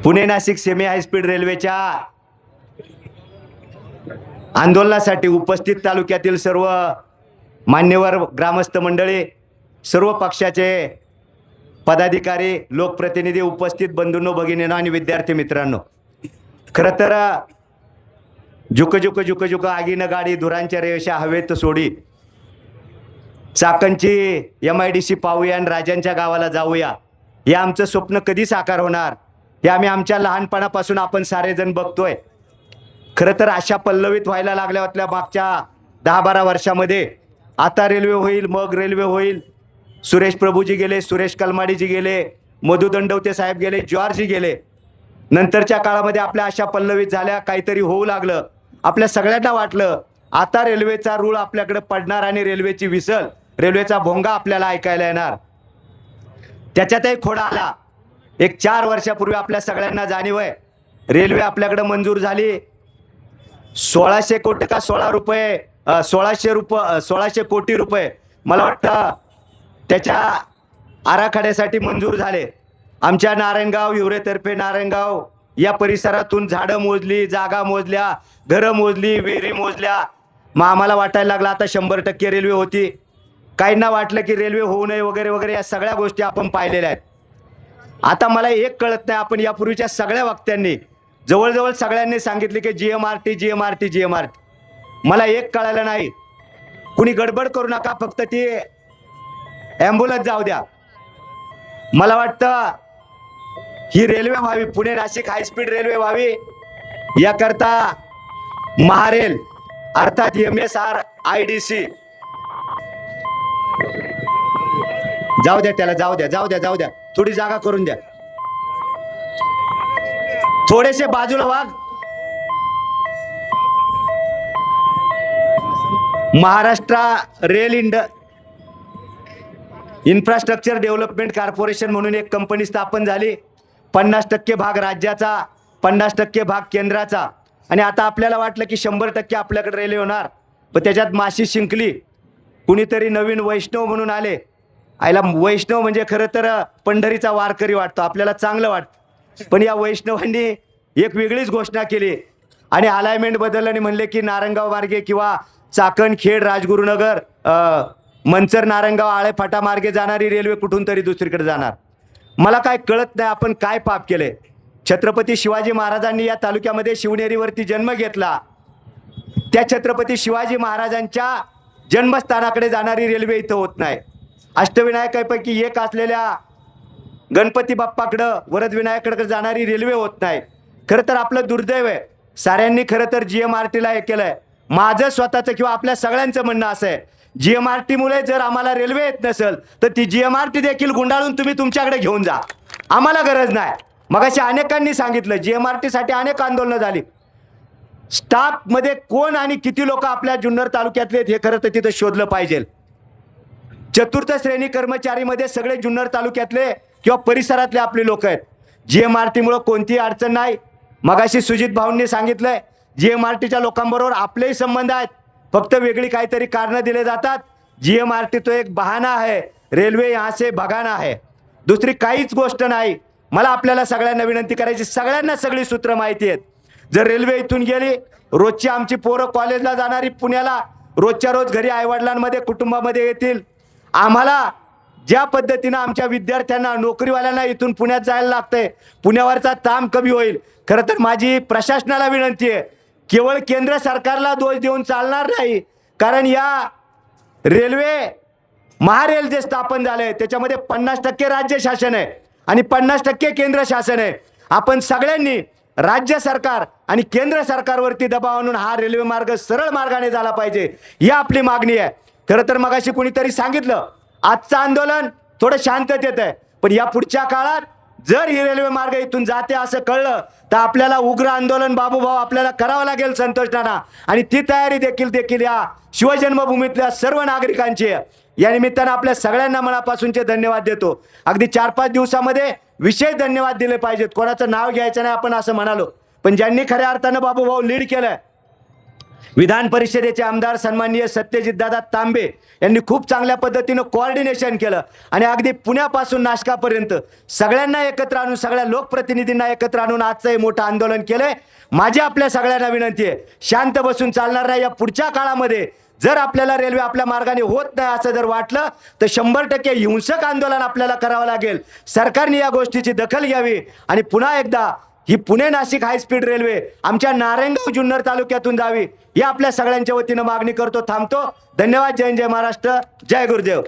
Pune Nashik semi high speed रेल्वेच्या आंदोलनासाठी उपस्थित तालुक्यातील सर्व मान्यवर ग्रामस्थ मंडळी, सर्व पक्षाचे पदाधिकारी, लोकप्रतिनिधी, उपस्थित बंधूंनो, भगिनींनो आणि विद्यार्थी मित्रांनो, खरं तर झुक झुक झुक झुक आगीनं गाडी धुरांच्या रेषा हवेत सोडी, चाकणची MIDC पाहूया आणि राजांच्या गावाला जाऊया, हे आमचं स्वप्न कधी साकार होणार हे आम्ही आमच्या लहानपणापासून आपण सारेजण बघतोय. खरं तर अशा पल्लवित व्हायला लागल्या होत्या मागच्या 10-12 वर्षामध्ये. आता रेल्वे होईल, मग रेल्वे होईल. सुरेश प्रभूजी गेले, सुरेश कलमाडीजी गेले, मधु दंडवते साहेब गेले, जॉर्जी गेले. नंतरच्या काळामध्ये आपल्या अशा पल्लवित झाल्या, काहीतरी होऊ लागलं. आपल्या सगळ्यांना वाटलं आता रेल्वेचा रूळ आपल्याकडे पडणार आणि रेल्वेची विसल, रेल्वेचा भोंगा आपल्याला ऐकायला येणार. त्याच्यातही खोडा आला. एक 4 वर्षापूर्वी आपल्या सगळ्यांना जाणीव आहे, रेल्वे आपल्याकडे मंजूर झाली. 1600 कोटी का 1600 कोटी रुपये मला वाटतं त्याच्या आराखड्यासाठी मंजूर झाले. आमच्या नारायणगाव, हिवरेतर्फे नारायणगाव या परिसरातून झाडं मोजली, जागा मोजल्या, घरं मोजली, विहिरी मोजल्या. मग आम्हाला वाटायला लागला आता 100% रेल्वे होती. काहींना वाटलं की रेल्वे होऊ नये वगैरे वगैरे, या सगळ्या गोष्टी आपण पाहिलेल्या आहेत. आता मला एक कळत नाही, आपण यापूर्वीच्या सगळ्या वक्त्यांनी जवळजवळ सगळ्यांनी सांगितले की GMRT. मला एक कळालं नाही. कुणी गडबड करू नका, फक्त ती ॲम्ब्युलन्स जाऊ द्या. मला वाटतं ही रेल्वे व्हावी, पुणे नाशिक हायस्पीड रेल्वे व्हावी, याकरता महारेल अर्थात MSRIDC जाऊ द्या, त्याला जाऊ द्या, थोडी जागा करून द्या, थोडेसे बाजूला वाघ. Maharashtra rail infrastructure development corporation म्हणून एक कंपनी स्थापन झाली. 50% भाग राज्याचा, 50% भाग केंद्राचा. आणि आता आपल्याला वाटलं की 100% आपल्याकडे रेल्वे होणार, पण त्याच्यात माशी शिंकली. कुणीतरी नवीन वैष्णव म्हणून आले. आयला वैष्णव म्हणजे खरं तर पंढरीचा वारकरी वाटतो, आपल्याला चांगलं वाटतं. पण या वैष्णवांनी एक वेगळीच घोषणा केली आणि अलाइनमेंट बदललं आणि म्हणले की नारायणगाव मार्गे किंवा चाकण, खेड, राजगुरुनगर, मंचर, नारायणगाव, आळे फाटा मार्गे जाणारी रेल्वे कुठून तरी दुसरीकडे जाणार. मला काय कळत नाही आपण काय पाप केले. छत्रपती शिवाजी महाराजांनी या तालुक्यामध्ये शिवनेरीवरती जन्म घेतला. त्या छत्रपती शिवाजी महाराजांच्या जन्मस्थानाकडे जाणारी रेल्वे इथं होत नाही. अष्टविनायकापैकी एक असलेल्या गणपती बाप्पाकडं, वरदविनायकाकडे जाणारी रेल्वे होत नाही. खरं तर आपलं दुर्दैव आहे. साऱ्यांनी खरं तर GMRTला हे केलंय. माझं स्वतःचं किंवा आपल्या सगळ्यांचं म्हणणं असं आहे, GMRTमुळे जर आम्हाला रेल्वे येत नसेल तर ती GMRT देखील गुंडाळून तुम्ही तुमच्याकडे घेऊन जा, आम्हाला गरज नाही. मगाशी अनेकांनी सांगितलं GMRTसाठी अनेक आंदोलनं झाली. स्टाफमध्ये कोण आणि किती लोक आपल्या जुन्नर तालुक्यातले हे खरं तर तिथं शोधलं पाहिजे. चतुर्थ श्रेणी कर्मचारीमध्ये सगळे जुन्नर तालुक्यातले किंवा परिसरातले आपले लोक आहेत. GMRTमुळे कोणतीही अडचण नाही. मगाशी सुजित भाऊंनी सांगितलंय GMRTच्या लोकांबरोबर आपलेही संबंध आहेत, फक्त वेगळी काहीतरी कारणं दिले जातात. GMRT तो एक बहाना आहे, रेल्वे यहाँ से भगाना है, दुसरी काहीच गोष्ट नाही. मला आपल्याला सगळ्यांना विनंती करायची, सगळ्यांना सगळी सूत्र माहिती आहेत. जर रेल्वे इथून गेली, रोजची आमची पोरं कॉलेजला जाणारी पुण्याला रोजच्या रोज घरी आईवडिलांमध्ये कुटुंबामध्ये येतील. आम्हाला ज्या पद्धतीनं आमच्या विद्यार्थ्यांना, नोकरीवाल्यांना इथून पुण्यात जायला लागतंय, पुण्यावरचा ताण कमी होईल. खरं तर माझी प्रशासनाला विनंती आहे, केवळ केंद्र सरकारला दोष देऊन चालणार नाही. कारण या रेल्वे महारेल जे स्थापन झाले त्याच्यामध्ये 50% राज्य शासन आहे आणि 50% केंद्र शासन आहे. आपण सगळ्यांनी राज्य सरकार आणि केंद्र सरकारवरती दबाव आणून हा रेल्वे मार्ग सरळ मार्गाने झाला पाहिजे, ही आपली मागणी आहे. खरं तर मगाशी कुणीतरी सांगितलं आजचं आंदोलन थोडं शांततेत आहे, पण या पुढच्या काळात जर ही रेल्वे मार्ग इथून जाते असं कळलं तर आपल्याला उग्र आंदोलन बाबूभाऊ आपल्याला करावं लागेल संतोष नाना. आणि ती तयारी देखील या शिवजन्मभूमीतल्या सर्व नागरिकांची आहे. या निमित्तानं आपल्या सगळ्यांना मनापासूनचे धन्यवाद देतो. अगदी 4-5 दिवसामध्ये विशेष धन्यवाद दिले पाहिजेत. कोणाचं नाव घ्यायचं नाही आपण असं म्हणालो, पण ज्यांनी खऱ्या अर्थानं बाबूभाऊ लीड केलंय विधान परिषदेचे आमदार सन्माननीय सत्यजितदादा तांबे यांनी खूप चांगल्या पद्धतीनं कोऑर्डिनेशन केलं आणि अगदी पुण्यापासून नाशकापर्यंत सगळ्यांना एकत्र आणून, सगळ्या लोकप्रतिनिधींना एकत्र आणून आजचं हे मोठं आंदोलन केलंय. माझी आपल्या सगळ्यांना विनंती आहे, शांत बसून चालणार नाही. या पुढच्या काळामध्ये जर आपल्याला रेल्वे आपल्या मार्गाने होत नाही असं जर वाटलं तर 100% हिंसक आंदोलन आपल्याला करावं लागेल. सरकारने या गोष्टीची दखल घ्यावी आणि पुन्हा एकदा ही पुणे नाशिक हायस्पीड रेल्वे आमच्या नारायणगाव जुन्नर तालुक्यातून जावी, ही आपल्या सगळ्यांच्या वतीनं मागणी करतो. थांबतो. धन्यवाद. जय जय महाराष्ट्र. जय गुरुदेव.